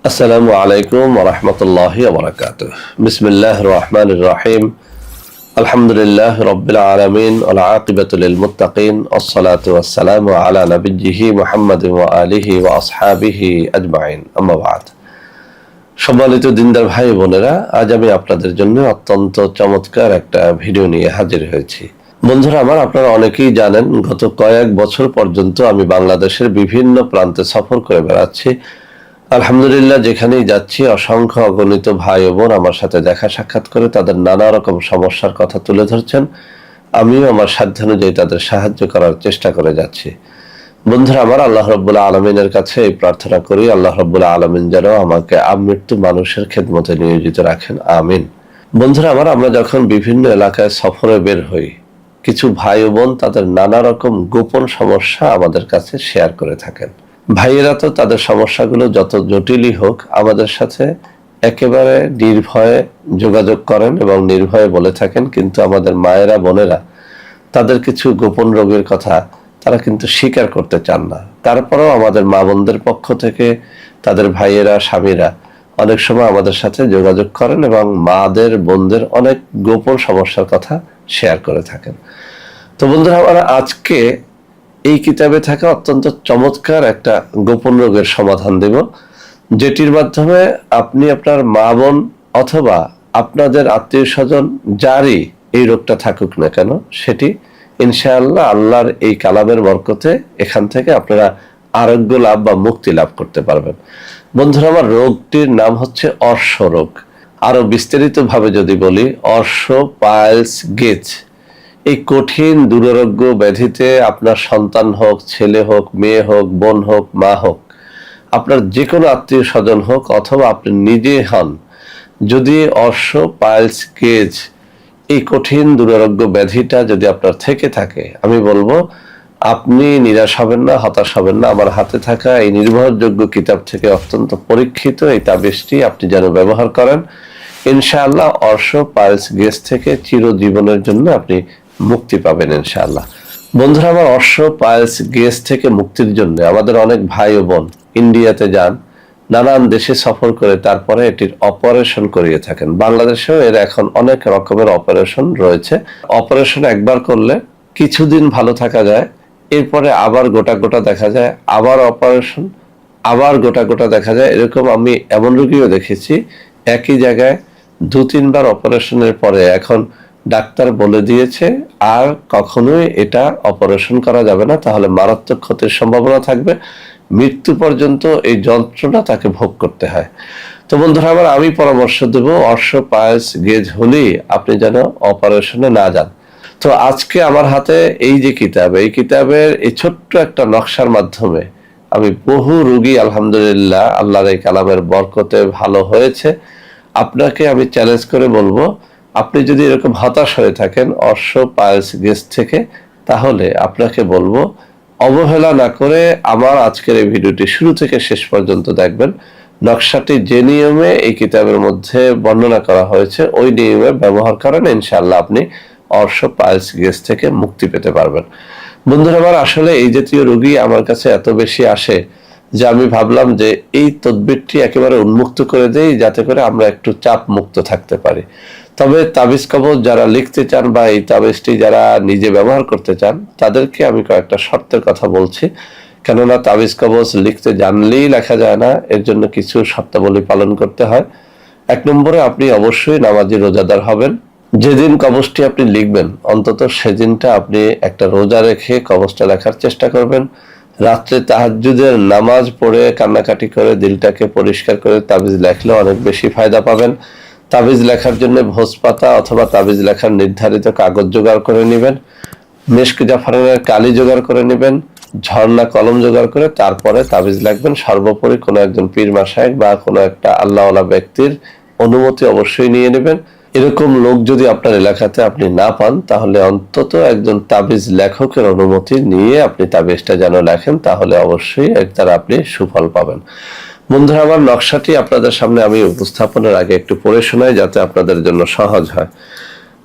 আসসালামু আলাইকুম ওয়া রাহমাতুল্লাহি ওয়া বারাকাতুহু। বিসমিল্লাহির রহমানির রহিম। আলহামদুলিল্লাহি রাব্বিল আলামিন ওয়াল আকিবাতু লিল মুত্তাকিন ওয়াসসালাতু ওয়াসসালামু আলা নাবিয়্যিহি মুহাম্মাদিন ওয়া আলিহি ওয়া আসহাবিহি আজমাইন। আম্মা বা'দ। সম্মানিত দিনদার ভাই বোনেরা, আজ আমি আপনাদের জন্য অত্যন্ত চমৎকার একটা ভিডিও নিয়ে হাজির হয়েছি। বন্ধুরা আমার, আপনারা অনেকেই জানেন গত কয়েক বছর পর্যন্ত আমি বাংলাদেশের বিভিন্ন প্রান্তে সফর করে বেড়াচ্ছি। আলহামদুলিল্লাহ, যেখানেই যাচ্ছি অসংখ্য অগণিত ভাই ও বোন আমার সাথে দেখা সাক্ষাৎ করে তাদের নানা রকম সমস্যার কথা তুলে ধরছেন। আমিও আমার সাধ্যানুযায়ী তাদের সাহায্য করার চেষ্টা করে যাচ্ছি। বন্ধুরা আমার, আল্লাহ রাব্বুল আলামিনের কাছে এই প্রার্থনা করি, আল্লাহ রাব্বুল আলামিন যেন আমাকে আমৃত্যু মানুষের খেদমতে নিয়োজিত রাখেন, আমিন। বন্ধুরা আমার, আমরা যখন বিভিন্ন এলাকায় সফরে বের হই, কিছু ভাই ও বোন তাদের নানা রকম গোপন সমস্যা আমাদের কাছে শেয়ার করে থাকেন। ভাইয়েরা তো তাদের সমস্যাগুলো যত জটিলই হোক আমাদের সাথে একেবারে নির্ভয়ে যোগাযোগ করেন এবং নির্ভয়ে বলে থাকেন, কিন্তু আমাদের মায়েরা বোনেরা তাদের কিছু গোপন রোগের কথা তারা কিন্তু স্বীকার করতে চান না। তারপরেও আমাদের মা বোনদের পক্ষ থেকে তাদের ভাইয়েরা স্বামীরা অনেক সময় আমাদের সাথে যোগাযোগ করেন এবং মাদের বোনদের অনেক গোপন সমস্যার কথা শেয়ার করে থাকেন। তো বন্ধুরা, আমরা আজকে এই কিতাবে থাকা অত্যন্ত চমৎকার একটা গোপন রোগের সমাধান দেব, যেটির মাধ্যমে আপনি আপনার মা বোন অথবা আপনাদের আত্মীয় স্বজন যারই এই রোগটা থাকুক না কেন, সেটি ইনশাআল্লাহ আল্লাহর এই কালামের বরকতে এখান থেকে আপনারা আরোগ্য লাভ বা মুক্তি লাভ করতে পারবেন। বন্ধুরা আমার, রোগটির নাম হচ্ছে অর্শ রোগ। আরো বিস্তারিত ভাবে যদি বলি, অর্শ পাইলস গেজ। এই কঠিন দুরারোগ্য ব্যাধিতে আপনার সন্তান হোক, ছেলে হোক, মেয়ে হোক, বোন হোক, মা হোক, আপনার যে কোনো আত্মীয় স্বজন হোক অথবা আপনি নিজে হন, যদি অর্শ পাইলস গেজ এই কঠিন দুরারোগ্য ব্যাধিটা যদি আপনার থেকে থাকে, আমি বলবো আপনি নিরাশ হবেন না, হতাশ হবেন না। আমার হাতে থাকা এই নির্ভরযোগ্য কিতাব থেকে অত্যন্ত পরীক্ষিত এই তাবিজটি আপনি যেন ব্যবহার করেন, ইনশাআল্লাহ অর্শ পাইলস গেজ থেকে চিরজীবনের জন্য আপনি মুক্তি পাবেন ইনশাআল্লাহ। বন্ধুরা আমার, অর্শ পাইলস গেজ থেকে মুক্তির জন্য আমাদের অনেক ভাই ও বোন ইন্ডিয়াতে যান, নানান দেশে সফর করে তারপরে এটির অপারেশন করিয়ে থাকেন। বাংলাদেশেও এর এখন অনেক রকমের অপারেশন রয়েছে। অপারেশন একবার করলে কিছুদিন ভালো থাকা যায়, এরপরে আবার গোটা গোটা দেখা যায়, আবার অপারেশন, আবার গোটা গোটা দেখা যায়। এরকম আমি এমন রোগীও দেখেছি একই জায়গায় 2-3 বার অপারেশনের পরে এখন ডাক্তার বলে দিয়েছে আর কখনোই এটা অপারেশন করা যাবে না, তাহলে মারাত্মক ক্ষতির সম্ভাবনা থাকবে, মৃত্যু পর্যন্ত এই যন্ত্রণা তাকে ভোগ করতে হয়। তো বন্ধুরা আমার, আমি পরামর্শ দেব অর্শ পাইলস গেজ হলেই আপনি যেন অপারেশনে না যান। তো আজকে আমার হাতে এই যে কিতাব, এই কিতাবের এই ছোট্ট একটা নকশার মাধ্যমে আমি বহু রোগী আলহামদুলিল্লাহ আল্লাহর এই কালামের বরকতে ভালো হয়েছে। আপনাকে আমি চ্যালেঞ্জ করে বলবো, আপনি যদি এরকম হতাশ হয়ে থাকেন অর্শ পাইলস গেজ থেকে, তাহলে আপনাকে বলবো অবহেলা না করে আমার আজকের এই ভিডিওটি শুরু থেকে শেষ পর্যন্ত দেখবেন। নকশাটি যে নিয়মে এই কিতাবের মধ্যে বর্ণনা করা হয়েছে ওই নিয়মে ব্যবহার করেন, ইনশাআল্লাহ আপনি অর্শ পাইলস গেজ থেকে মুক্তি পেতে পারবেন। বন্ধুরা আমার, আসলে এই জাতীয় রোগী আমার কাছে এত বেশি আসে যে আমি ভাবলাম যে এই তদবিরটি একেবারে উন্মুক্ত করে দেই, যাতে করে আমরা একটু চাপ মুক্ত থাকতে পারি। তবে তাবিজ কবজ যারা লিখতে চান বা এই তাবিজটি যারা নিজে ব্যবহার করতে চান, তাদেরকে আমি কয়েকটা শর্তের কথা বলছি। কেননা তাবিজ কবজ লিখতে জানলেই লেখা যায় না, এর জন্য কিছু শর্তাবলী পালন করতে হয়। 1 নম্বরে আপনি অবশ্যই নামাজি রোজাদার হবেন। যেদিন কবজটি আপনি লিখবেন অন্তত সেদিনটা আপনি একটা রোজা রেখে কবজটা লেখার চেষ্টা করবেন। রাত্রে তাহাজ্জুদের নামাজ পড়ে কান্নাকাটি করে দিলটাকে পরিষ্কার করে তাবিজ লেখলে অনেক বেশি ফায়দা পাবেন। তাবিজ লেখার জন্য ভোজপাতা অথবা তাবিজ লেখার নির্ধারিত কাগজ জোগাড় করে নেবেন, মেশক জাফরানের কালি জোগাড় করে নেবেন, ঝর্ণা কলম জোগাড় করে তারপরে তাবিজ লিখবেন। সর্বোপরি কোনো একজন পীর মাশায়েখ বা কোনো একটা আল্লাহওয়ালা ব্যক্তির অনুমতি অবশ্যই নিয়ে নেবেন। এরকম লোক যদি আপনার এলাকাতে আপনি না পান, তাহলে অন্তত একজন তাবিজ লেখকের অনুমতি নিয়ে আপনি তাবিজটা যেন লেখেন, তাহলে অবশ্যই এর দ্বারা আপনি সুফল পাবেন। বন্ধুরা আমার, নকশাটি আপনাদের সামনে আমি উপস্থাপনের আগে একটু পড়ে শোনাই যাতে আপনাদের জন্য সহজ হয়।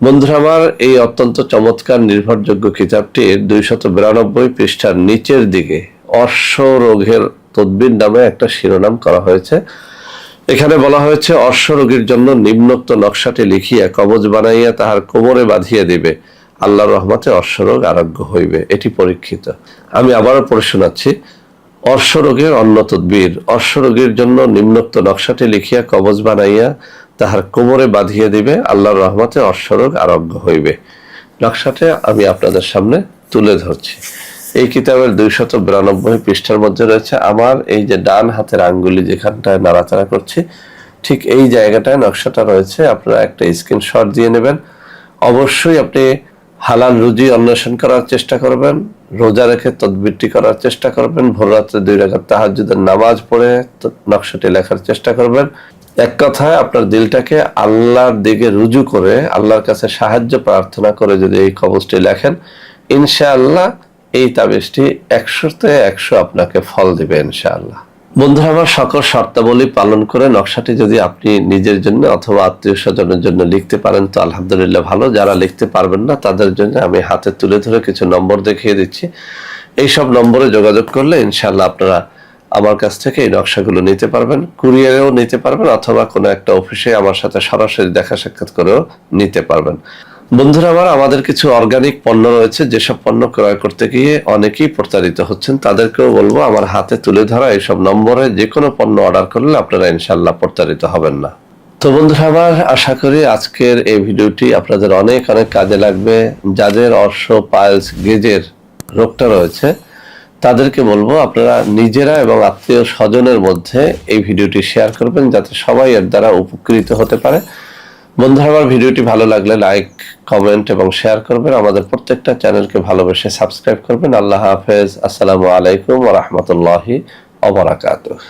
বন্ধুরা আমার, এই অত্যন্ত চমৎকার নির্ভরযোগ্য কিতাবটির 292 পৃষ্ঠার নিচের দিকে অর্শ রোগের তদবির নামে একটা শিরোনাম করা হয়েছে। এখানে বলা হয়েছে অশ্বরোগীর জন্য নিম্নোক্ত নকশাটি লিখিয়া কবজ বানাইয়া তাহার কোমরে বাঁধিয়া দিবে, আল্লাহর রহমতে অশ্বরোগ আরোগ্য হইবে। এটি পরীক্ষিত। আমি আবারও পড়ে শোনাচ্ছি। অশ্বরোগের অন্য তদবির, অশ্বরোগীর জন্য নিম্নোক্ত নকশাটি লিখিয়া কবজ বানাইয়া তাহার কোমরে বাঁধিয়া দিবে, আল্লাহর রহমতে অশ্বরোগ আরোগ্য হইবে। নকশাটা আমি আপনাদের সামনে তুলে ধরছি। এই কিতাবের 292 পৃষ্ঠার মধ্যে রয়েছে। আমার এই যে ডান হাতের আঙ্গুলি যেখানটায় নাড়াচাড়া করছি, ঠিক এই জায়গাটায় নকশাটা রয়েছে। আপনারা একটা স্ক্রিনশট দিয়ে নেবেন। অবশ্যই আপনি হালাল রুজি অন্বেষণ করার চেষ্টা করবেন, রোজা রেখে তদবিরটি করার চেষ্টা করবেন, ভোর রাত্রে 2 রাকাত তাহাজ্জুদের নামাজ পড়ে নকশাটি লেখার চেষ্টা করবেন। এক কথায় আপনার দিলটাকে আল্লাহর দিকে রুজু করে, আল্লাহর কাছে সাহায্য প্রার্থনা করে যদি এই কবজটি লেখেন, ইনশাআল্লাহ এই তাবিজটি 100-তে 100 আপনাকে ফল দিবে ইনশাআল্লাহ। বন্ধুরা আমার, সকল শর্তাবলী পালন করে নকশাটি যদি আপনি নিজের জন্য অথবা আত্মীয় স্বজনের জন্য লিখতে পারেন তো আলহামদুলিল্লাহ ভালো। যারা লিখতে পারবেন না তাদের জন্য আমি হাতে তুলে ধরে কিছু নম্বর দেখিয়ে দিচ্ছি। এইসব নম্বরে যোগাযোগ করলে ইনশাআল্লাহ আপনারা আমার কাছ থেকে এই নকশাগুলো নিতে পারবেন, কুরিয়ারেও নিতে পারবেন, অথবা কোনো একটা অফিসে আমার সাথে সরাসরি দেখা সাক্ষাৎ করেও নিতে পারবেন। বন্ধুরা আমার, আমাদের কিছু অর্গানিক পণ্য রয়েছে, যেসব পণ্য ক্রয় করতে গিয়ে অনেকেই প্রতারিত হচ্ছেন। তাদেরকেও বলবো আমার হাতে তুলে ধরা এইসব নম্বরে যে কোনো পণ্য অর্ডার করলে আপনারা ইনশাআল্লাহ প্রতারিত হবেন না। তো বন্ধুরা আমার, আশা করি আজকের এই ভিডিওটি আপনাদের অনেক অনেক কাজে লাগবে। যাদের অর্শ পাইলস গেজের রোগটা রয়েছে তাদেরকে বলবো আপনারা নিজেরা এবং আত্মীয় স্বজনের মধ্যে এই ভিডিওটি শেয়ার করবেন, যাতে সবাই এর দ্বারা উপকৃত হতে পারে। বন্ধুরা আমার, ভিডিওটি ভালো লাগলে লাইক, কমেন্ট এবং শেয়ার করবেন। আমাদের প্রত্যেকটা চ্যানেলকে ভালোবেসে সাবস্ক্রাইব করবেন। আল্লাহ হাফেজ। আসসালামু আলাইকুম ওয়া রাহমাতুল্লাহি ওয়া বারাকাতুহু।